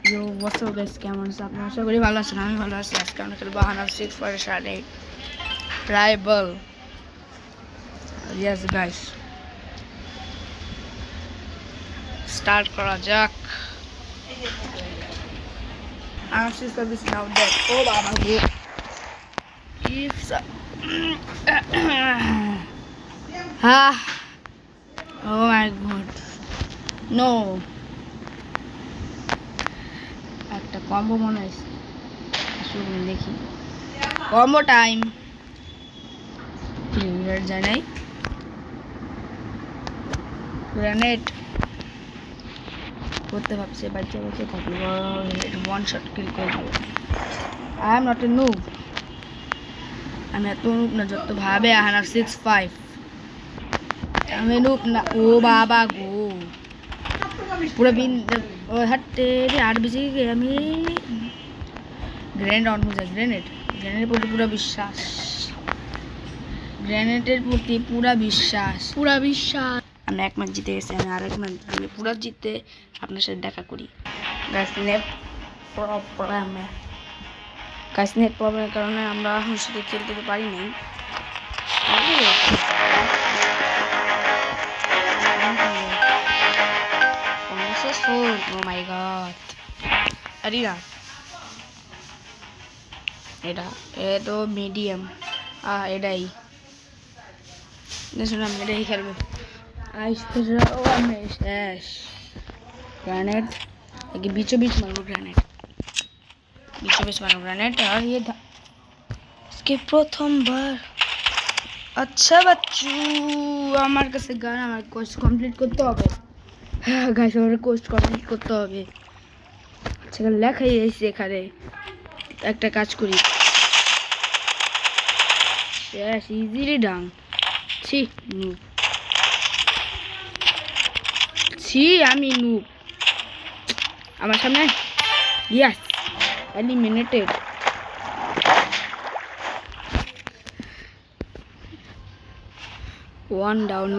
Yo, what's up guys? কেমন আছেন আপনারা? আশা করি ভালো আছেন। আমি ভালো আছি। আজকে আমরা খেলবো হানার 6 রাইভাল। Yes guys, স্টার্ট করা যাক। হানার 6 is now dead. ও বাবা গো। If ah, oh my god. No. একটা কম্বো মনে হয়েছে। আসলে দেখি কম্বো টাইম। জানাই গ্রেনেড করতে ভাবছে বাচ্চা বাচ্চা থাকলে ওয়ান শট কিল করে দেবে। I am not a noob. আমি এত নুব না যত ভাবে হানার 6-5 আমি নুব না। ও বাবা গো পুরো বিন ও হাটে রে 8 বেজে গিয়ে আমি গ্রেনেড অন হয়ে যায়। গ্রেনেডের প্রতি পুরো বিশ্বাস। গ্রেনেডের প্রতি পুরা বিশ্বাস। আমি এক ম্যাচ জিতে গেছি। আমি আরেক ম্যাচ পুরো জিতে আপনার সাথে দেখা করি। নেট প্রবলেমের কারণে আমরা সাথে খেলতে পারি নাই। Oh my god. Arena. এটা তো মিডিয়াম। এটাই দেখুন আমি এটাই খেলবো। শেষ গ্রেনেড আগে बीचों बीच मारो ग्रेनेड। और ये इसके প্রথমবার। আচ্ছা বাচ্চু আমার কাছে গান আমার কোর্স কমপ্লিট করতে হবে। গাইস আমার কোর্স কমপ্লিট করতে হবে। আচ্ছা লেখাই আছে এখানে। একটা কাজ করি। শেষ ইজিলি ডাউন। আমি নুব আমার সামনে। Yes eliminated. one down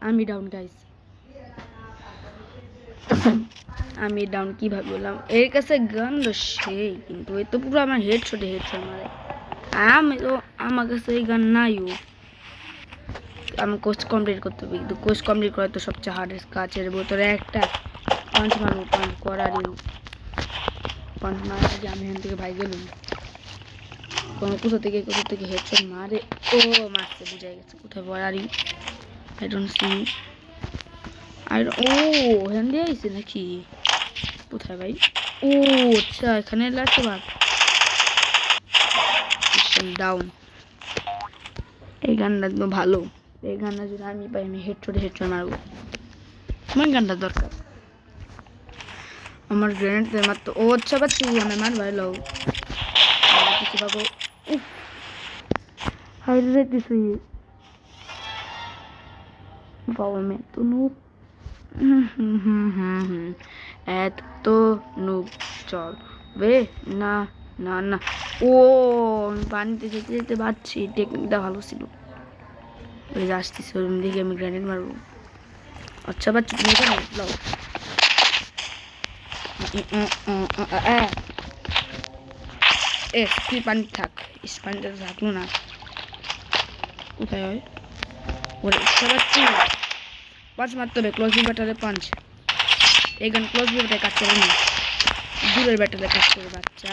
আমি ডাউন গাইস। আমি ডাউন কিভাবে বললাম? এর কাছে গান সেই কিন্তু এ তো পুরো আমার হেডশট মারে। আমার কাছে এই গান নাই। আমি কোর্স কমপ্লিট করতে হবে কিন্তু কোর্স কমপ্লিট করা তো সবচেয়ে হার্ডেস্ট কাজের ভিতরে একটা। পাঁচ মারবো পাঁচ করারই পাঁচ মারার আগে আমি এখান থেকে ভাই গেলুম কোথা থেকে হেডশট মারে। ও মারছে বুঝাই গেছে কোথায় করারই। আই ডোন্ট সি এখান দিয়ে আইছে নাকি? কোথায় ভাই? ও আচ্ছা এখানে লাগছে ভাগ ডাউন। এই গানটা তো ভালো। এই গানটা যদি আমি পাই আমি হেডশট মারবো। আমার গানটা দরকার। আমার গ্রেনেড মারতো। ও আচ্ছা বাচ্চু আমি মার ভাই লো কিছু পাবো। হাইরে দিছি পাওয়ার মে তো নুব। এত নুব চল বে না না না। ও আমি পানিতে যেতে যেতে পারছি। টেকনিকটা ভালো ছিল। ওই যে আসতেছি ওর দিকে আমি গ্রেনেড মারবো। আচ্ছা বাচ্চু তুমি কেন লাও তুই পানি থাক। পানিটা থাকলো না। কোথায় হয় ওরে? ইচ্ছা পাচ্ছি পাঁচ মারতে হবে। ক্লোজ ব্যাটারে পাঁচ। এই গান ক্লোজ ব্যাটারে কাজ করে না, দূরের ব্যাটারে কাজ করে বাচ্চা।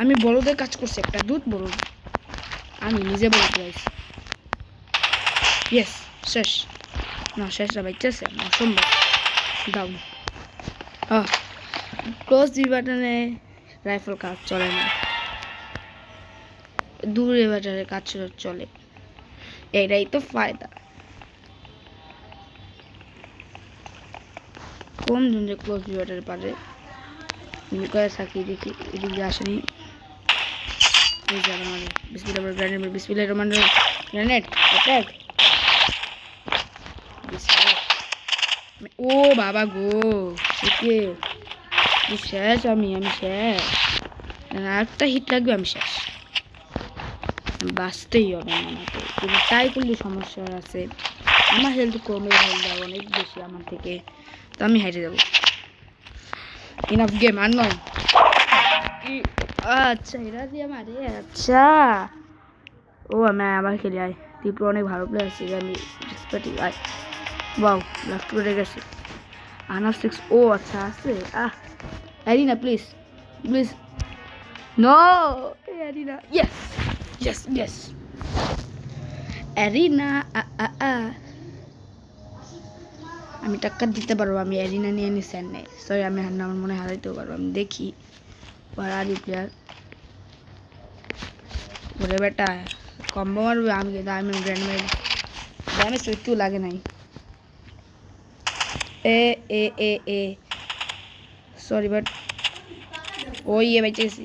আমি বড়দের কাজ করছি একটা দুধ বড়। আমি নিজে বলতে চাইছি। ইয়েস শেষ না শেষ না বাইতেছে অসম্ভব ডাউন। ক্লোজ বাটনে রাইফেল কাজ চলে না, দূরে ব্যাটারে কাজ চলে। এটাই তো ফায়দা। কম জন যে ক্লোজ ব্যাটারে পারে লুকায় থাকি দেখি এদিকে আসেনি। এই যাবে মানে বিসমিল্লাহির রহমানির রহিম গ্রেনেড অ্যাটাক। ও বাবা গো ওকে শেষ। আমি শেষ। একটা হিট লাগবে আমি শেষ। বাঁচতেই হবে আমাকে, কিন্তু তাই করলে সমস্যা আছে, আমার হেলথ কমে যাবে অনেক বেশি আমার থেকে, তো আমি হেরে যাবো। ইনাফ গেম আর নয়। আচ্ছা এরা দিয়ে মারে, আচ্ছা ও আমি আবার খেলি আয়, ত্রিপুরা অনেক ভালো প্লেয়ার আছে, আমি আয় বাউ লাস্ট করে গেছে আনার 6। ও আচ্ছা আছে Arina please please no Arina, yes yes yes Arina আমি টাক্কার দিতে পারবো, আমি অ্যারিনা নিয়ে নিছি নেই, সরি আমি আমার মনে হারাইতেও পারবো, আমি দেখি আর প্লেয়ার ওরে বেটা কম্বো মারবে, আমি কিন্তু আমি গ্র্যান্ড মেরে ড্যামেজ তো একটু লাগে নাই। এ এ এ এ সরি বাট ও ইয়ে বেঁচে গেছি,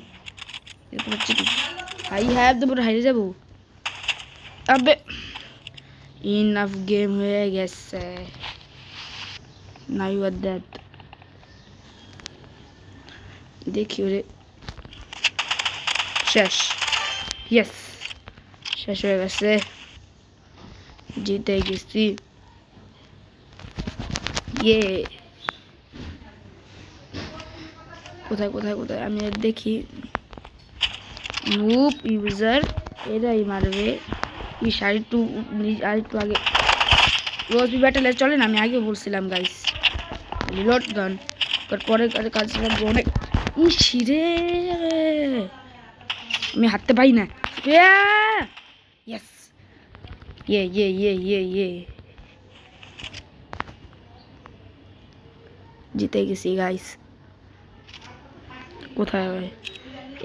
হাই হ্যাভ তো পুরো হারিয়ে যাবো। আবে ইনাফ গেম হয়ে গেছে, নাও ইউ আর দ্যাট, দেখি ওরে শেষ, ইয়েস শেষ হয়ে গেছে, জিতে গেছি, ইয়ে কোথায় কোথায় কোথায় আমি দেখি, নুপ ইউজার এরাই মারবে, ইস আরেকটু আগে রোজবি ব্যাটেলে চলে না, আমি আগে বলছিলাম গাইস রিলোড গান পরে কাজ অনেক ইসিরে আমি হাঁটতে পাই না, ইয়েস ইয়ে ইয়ে ইয়ে ইয়ে ইয়ে জিতে গেছি গাইস। কোথায়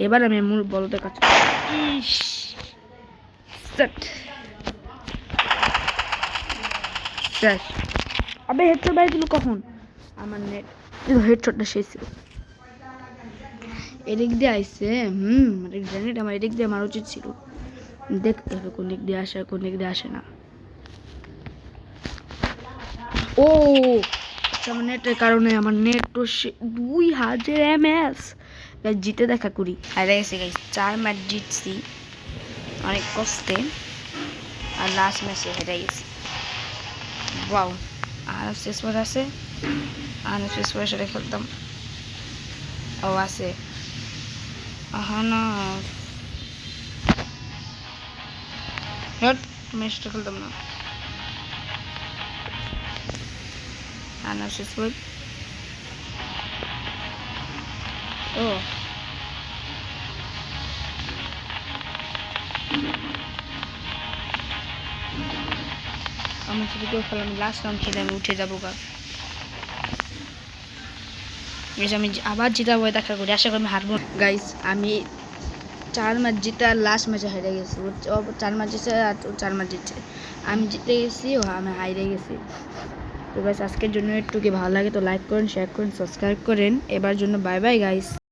এবার আমি মূল বলতে কাজ আবে হেডশট বাই দিল কখন, আমার নেট হেডশটটা শেষ ছিল, এদিক দিয়ে আইসে গ্রেনেড আমার এদিক দিয়ে আমার উচিত ছিল, দেখতে হবে কোন দিক দিয়ে আসে কোন দিক দিয়ে আসে না। ও আচ্ছা আমার নেটের কারণে আমার নেট তো 2000 ms জিতে দেখা করি, হারে গেছে গাইস 4 ম্যাচ জিতছি অনেক কষ্টে, আর লাস্ট ম্যাচে হেরে গেছি। ওয়াও আর শেষ পর আছে, আর শেষ পরে সেটা খেলতাম, ও আছে না ম্যাচটা খেলতাম না, আনা শেষ পর ও আমার সাথে কেউ খেলে, আমি লাস্ট রাউন্ড খেলে আমি উঠে যাবো গা, আমি আবার জিতাবো দেখা করি, আশা করি আমি হারবো গাইস। আমি 4 ম্যাচ জিতে আর লাস্ট ম্যাচে হেরে গেছি, ও 4 ম্যাচ জিতছে আর 4 ম্যাচ জিতছে, আমি জিতে গেছি ও আমি হারিয়ে গেছি। তো গাইস আজকের জন্য একটু কি ভালো লাগে তো লাইক করেন, শেয়ার করেন, সাবস্ক্রাইব করেন, এবার জন্য বাই বাই গাইস।